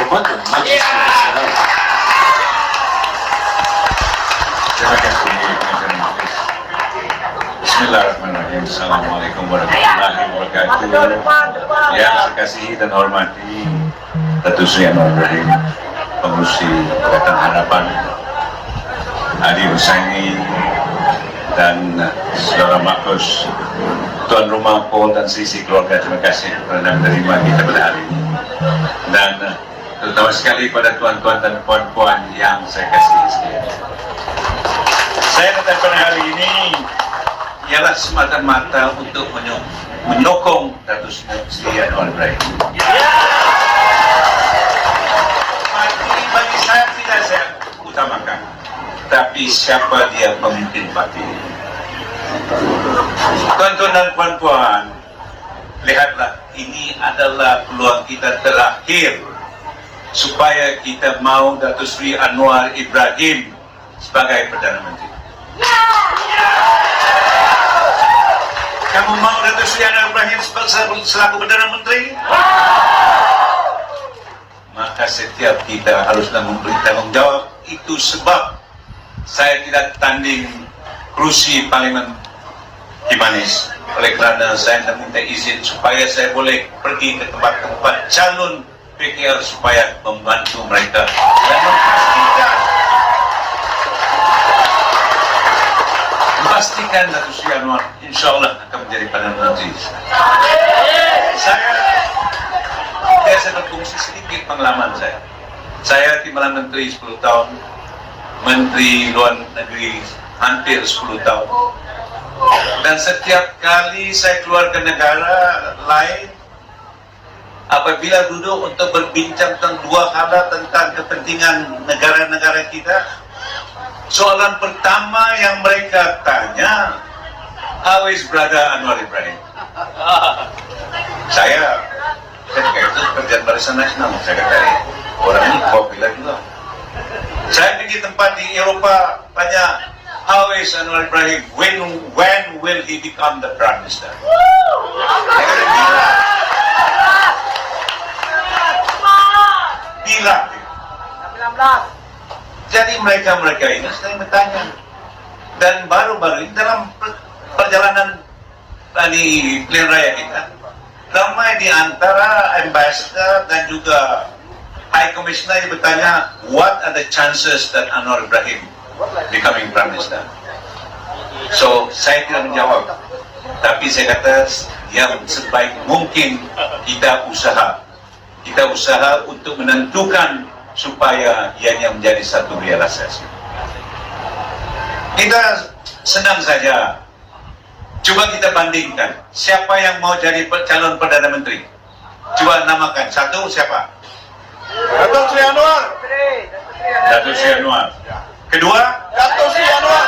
تفضل مجلس الشباب. Terima kasih Menteri Majlis. Bismillahirrahmanirrahim. Assalamualaikum warahmatullahi wabarakatuh. Yang saya kasihi dan hormati Datuk Seri Anwar Ibrahim, Pengurusi Pakatan Harapan, Adi Husaini, dan Saudara Markus, Tuan Rumah Paul dan sisi keluarga, terima kasih kerana menerima kita pada hari ini. Dan terutama sekali pada tuan-tuan dan puan-puan yang saya kasihi sekalian. Saya datang pada hari ini ialah semata-mata untuk menyokong Datuk Seri Anwar Ibrahim. Bagi saya tidak saya utamakan, tapi siapa dia pemimpin parti ini. Tuan-tuan dan puan-puan, lihatlah, ini adalah peluang kita terakhir supaya kita mau Datuk Seri Anwar Ibrahim sebagai Perdana Menteri. Kamu mau Datuk Seri Anwar Ibrahim selaku Perdana Menteri? Maka setiap kita haruslah memberi tanggung jawab. Itu sebab saya tidak tanding kerusi Parlimen Kimanis. Oleh kerana saya minta izin supaya saya boleh pergi ke tempat-tempat calon PKR supaya membantu mereka dan memastikan Datuk Seri Anwar insyaAllah akan menjadi Perdana Menteri. Saya biasa berfungsi sedikit pengalaman saya. Saya timbalan menteri 10 tahun, menteri luar negeri hampir 10 tahun. Dan setiap kali saya keluar ke negara lain, apabila duduk untuk berbincang tentang dua hal tentang kepentingan negara-negara kita, soalan pertama yang mereka tanya, how is brother Anwar Ibrahim? Saya ketika itu kerjaan Barisan Nasional, saya kata orang ini populer juga. Saya pergi tempat di Eropah, tanya, how is Anwar Ibrahim? When will he become the Prime Minister? Saya kata, bila. Jadi mereka ini sering bertanya. Dan baru-baru ini dalam perjalanan di pilihan raya kita, ramai di antara ambassador dan juga High Commissioner yang bertanya, what are the chances that Anwar Ibrahim becoming Prime Minister? So, saya tidak menjawab. Tapi saya kata, yang sebaik mungkin kita usaha. Kita usaha untuk menentukan supaya ianya menjadi satu realisasi. Kita senang saja. Coba kita bandingkan, siapa yang mau jadi calon Perdana Menteri? Coba namakan. Satu, siapa? Datuk Seri Anwar. Datuk Seri Anwar. Kedua? Datuk Seri Anwar.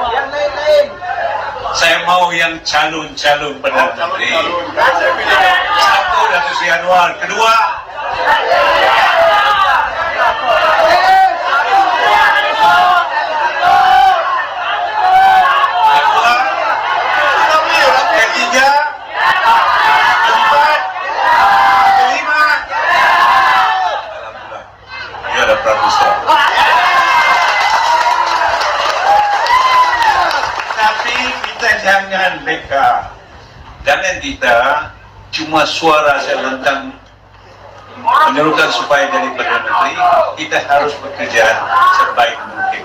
Yang lain-lain. Saya mau yang calon-calon Perdana Menteri. Saya pilih. Satu, Datuk Seri Anwar. Kedua? Ketiga, keempat, kelima. Alhamdulillah, dia ada Pramusa. Tapi kita jangan beka. Jangan kita cuma suara saya tentang menyerukan supaya jadi Perdana Menteri. Kita harus bekerja sebaik mungkin.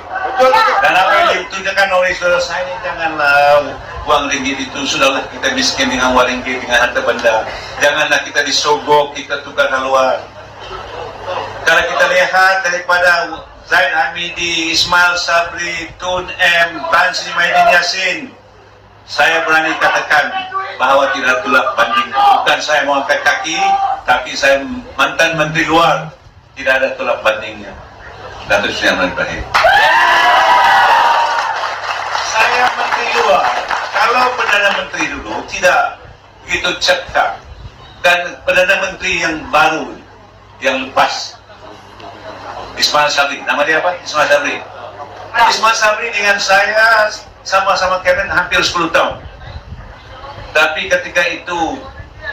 Dan apa yang ditunjukkan oleh saudara saya ini, janganlah uang ringgit itu, sudahlah kita miskin dengan uang ringgit, dengan harta benda. Janganlah kita disogok, kita tukar haluan. Kalau kita lihat daripada Zaid Hamidi, Ismail Sabri, Tun M, Tan Sri Maidin Yassin, saya berani katakan bahawa tidak tolak banding. Bukan saya mau angkat kaki, tapi saya mantan Menteri Luar, tidak ada tolak bandingnya. Datuk Seri Anwar Ibrahim. Saya Menteri Luar, kalau Perdana Menteri dulu tidak begitu cekap, dan Perdana Menteri yang baru, yang lepas, Ismail Sabri, nama dia apa? Ismail Sabri. Ismail Sabri dengan saya sama-sama kabinet hampir 10 tahun. Tapi ketika itu,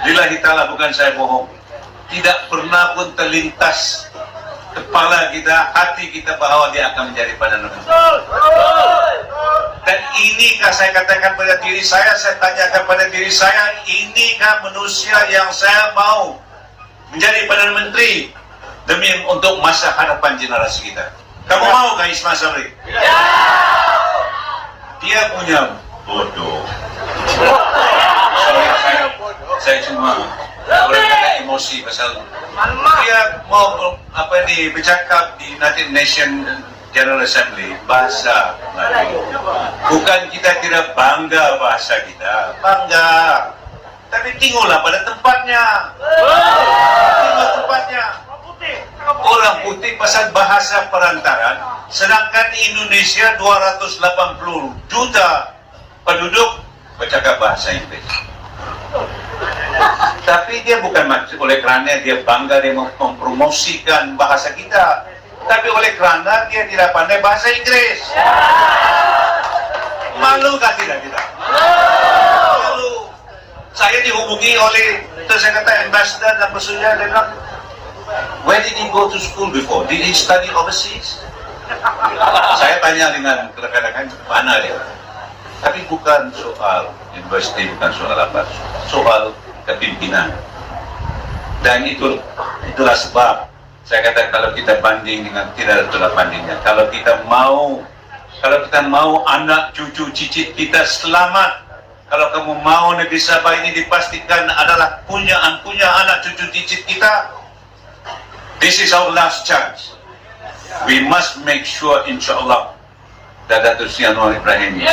lillahi ta'ala, bukan saya bohong, tidak pernah pun terlintas kepala kita, hati kita bahwa dia akan menjadi Perdana Menteri. Dan inikah saya katakan pada diri saya tanyakan pada diri saya, inikah manusia yang saya mau menjadi Perdana Menteri demi untuk masa hadapan generasi kita? Kamu mau kah Ismail Sabri? Dia punya bodoh. Sorry, saya cuma orang kata emosi pasal dia mau bercakap di United Nations General Assembly bahasa Melayu. Bukan kita tidak bangga bahasa kita, bangga. Tapi tinggallah pada tempatnya. Tinggal tempatnya. Orang putih pasal bahasa perantaran, sedangkan di Indonesia 280 juta penduduk bercakap bahasa Inggris. Tapi dia bukan maksud oleh kerana dia bangga dia mempromosikan bahasa kita, tapi oleh kerana dia tidak pandai bahasa Inggris. Malukah tidak kita? Malu. Saya dihubungi oleh, terus saya kata ambassador dan persudah, dia bilang, where did he go to school before? Did he study overseas? Saya tanya dengan rekan-rekan, mana dia? Tapi bukan soal universiti, bukan soal apa, soal kepimpinan. Dan itulah sebab saya kata kalau kita banding dengan tidak ada tolak bandingnya. Kalau kita mau anak cucu cicit kita selamat, kalau kamu mau negeri Sabah ini dipastikan adalah punya anak cucu cicit kita, this is our last chance. We must make sure, insyaAllah, that Datuk Seri Anwar Ibrahim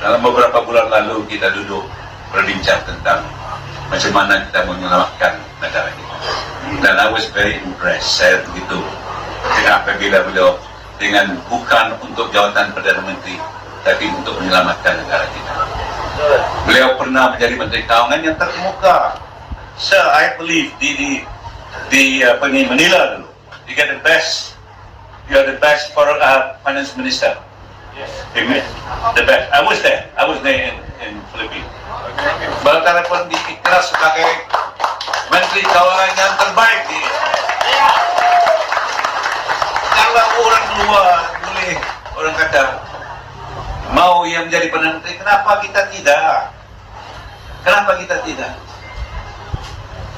dalam beberapa bulan lalu kita duduk berbincang tentang macam mana kita menyelamatkan negara kita. Dan I was very impressed. Saya begitu apabila beliau dengan bukan untuk jawatan Perdana Menteri, tapi untuk menyelamatkan negara kita. Beliau pernah menjadi Menteri Keuangan yang terkemuka. So I believe di Manila dulu, you get the best. You are the best for finance minister. The best. I was there in Philippines. Bagaimana pun diikrar sebagai Menteri Keuangan yang terbaik di. Kalau orang luar boleh, orang kata mau yang menjadi Perdana Menteri, kenapa kita tidak? Kenapa kita tidak?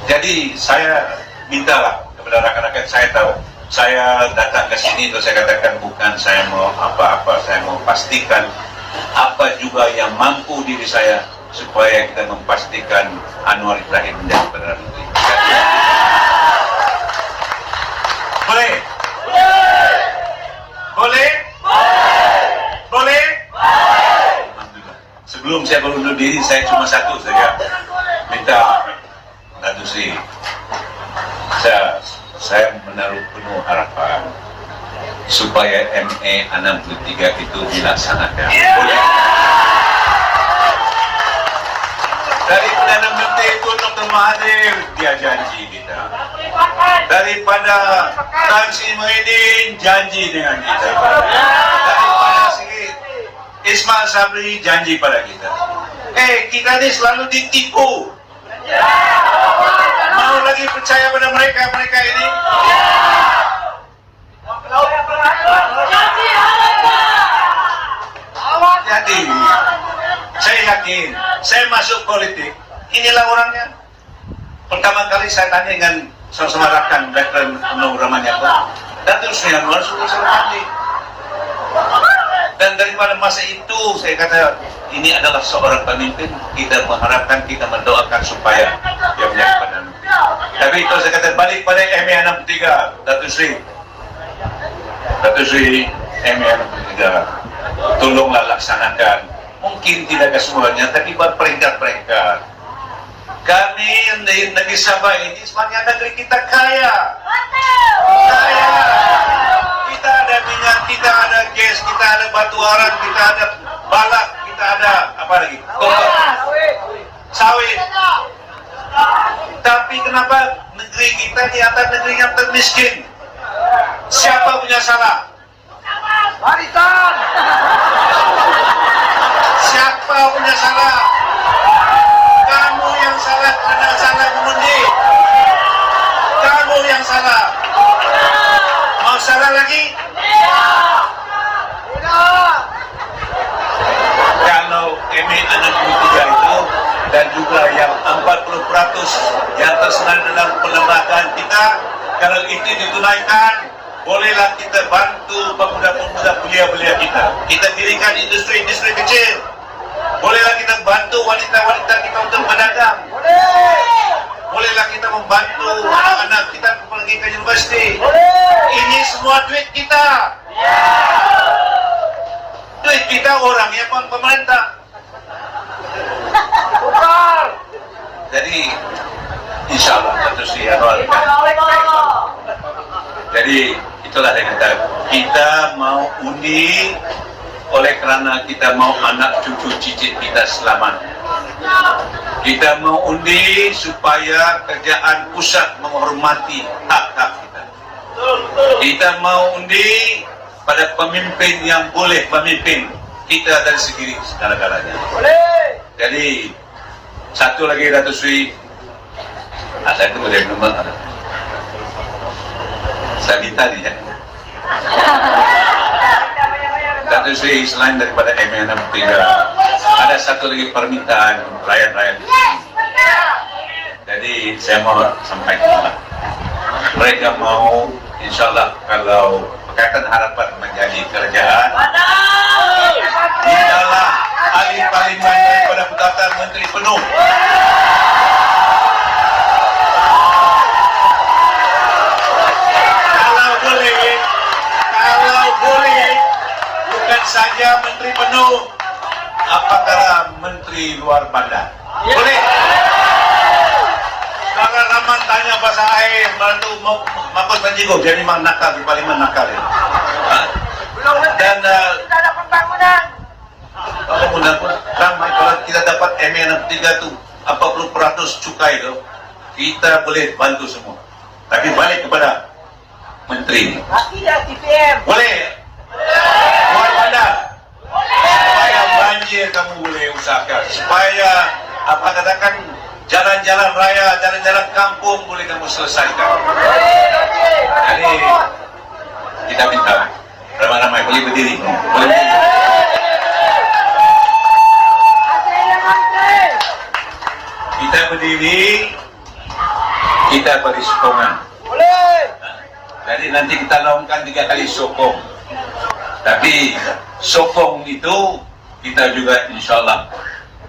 Jadi saya mintalah kepada rakan-rakan, saya tahu saya datang ke sini terus saya katakan bukan saya mau apa-apa, saya mau pastikan apa juga yang mampu diri saya supaya kita memastikan Anwar Ibrahim menjadi Perdana Menteri. Boleh? Boleh? Boleh? Alhamdulillah. Sebelum saya berundur diri, saya cuma satu saja minta Datuk Seri, saya menaruh penuh harapan supaya MA 63 itu dilaksanakan. Boleh? Dari Perdana Menteri itu Dr. Mahathir, dia janji kita. Daripada Tan Sri Muhyiddin, janji dengan kita. Daripada Sri Ismail Sabri, janji pada kita. Kita ni selalu ditipu. Mau lagi percaya pada mereka ini? Jadi, saya yakin, saya masuk politik, inilah orangnya. Pertama kali saya tanya dengan sama-sama rakan veteran Nur Ramanyako, Datuk Seri Anwar sudah saya tanya. Dan daripada masa itu saya kata ini adalah seorang pemimpin, kita mengharapkan, kita mendoakan supaya dia menjadi Perdana Menteri. Tapi itu saya kata balik pada MA 63, Datuk Seri MA 63, tolonglah laksanakan. Mungkin tidak kesemuanya, tapi buat peringkat-peringkat. Kami di negeri Sabah ini sebenarnya negeri kita kaya. Kaya. Kita ada minyak, kita ada gas, kita ada batu arang, kita ada balak, kita ada apa lagi? Sawit. Tapi kenapa negeri kita di atas negeri yang termiskin? Siapa punya salah? Warisan. Siapa Apa punya salah? Kamu yang salah karena salah mengundi. Kamu yang salah. Mau salah lagi? Kalau MA63 itu dan juga yang 40% yang tersenang dalam pelembagaan kita, kalau itu ditunaikan, bolehlah kita bantu pemuda-pemuda belia-belia kita. Kita dirikan industri-industri kecil. Bolehlah kita bantu wanita-wanita kita untuk berdagang. Bolehlah kita membantu anak-anak kita pergi ke universiti. Ini semua duit kita. Duit kita orang yang pemerintah. Jadi, insya Allah Datuk Seri Anwar. Jadi, itulah yang kita mau undi oleh kerana kita mau anak cucu cicit kita selamat. Kita mau undi supaya kerajaan pusat menghormati hak-hak kita. Kita mau undi pada pemimpin yang boleh memimpin kita dari segi segala-galanya. Jadi satu lagi Datuk Seri, saya tunggu dari nomor saya minta dia. Datuk Seri, selain daripada MA63, ada satu lagi permintaan rakyat-rakyat. Jadi saya mau sampaikan, mereka mau, insyaAllah kalau Pakatan Harapan menjadi kerajaan, mintalah ahli parlimen daripada Pakatan Menteri penuh. Kalau boleh, bukan saja Menteri penuh, apakah Menteri luar bandar? Boleh. Kalau Rahman tanya bahasa air, bantu mampus menjigo, dia memang nakal di parlimen nakal. Dan kita ada pembangunan. pembangunan pun ramai. Kalau kita dapat MA63 tu 40% cukai tu, kita boleh bantu semua. Tapi balik kepada Menteri. Tidak TPM. Boleh. Luar bandar. Supaya banjir kamu boleh usahakan. Supaya apa katakan jalan-jalan raya, jalan-jalan kampung boleh kamu selesaikan. Jadi kita minta ramai-ramai boleh berdiri. Boleh berdiri. Kita berdiri, kita beri sokongan. Jadi nanti kita lakukan 3 kali sokong. Tapi sokong itu kita juga insyaAllah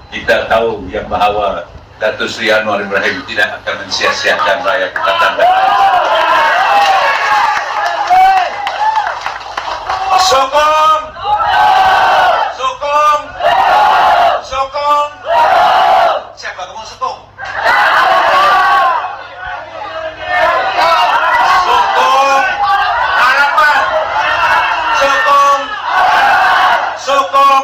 kita tahu yang bahawa Datuk Seri Anwar Ibrahim tidak akan mensia-siakan rakyat Pakatan Harapan. Sokong! Sokong! Sokong! Siapa kamu sokong? Sokong harapan! Sokong! Sokong!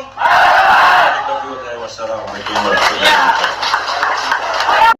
Wassalamualaikum warahmatullahi wabarakatuh.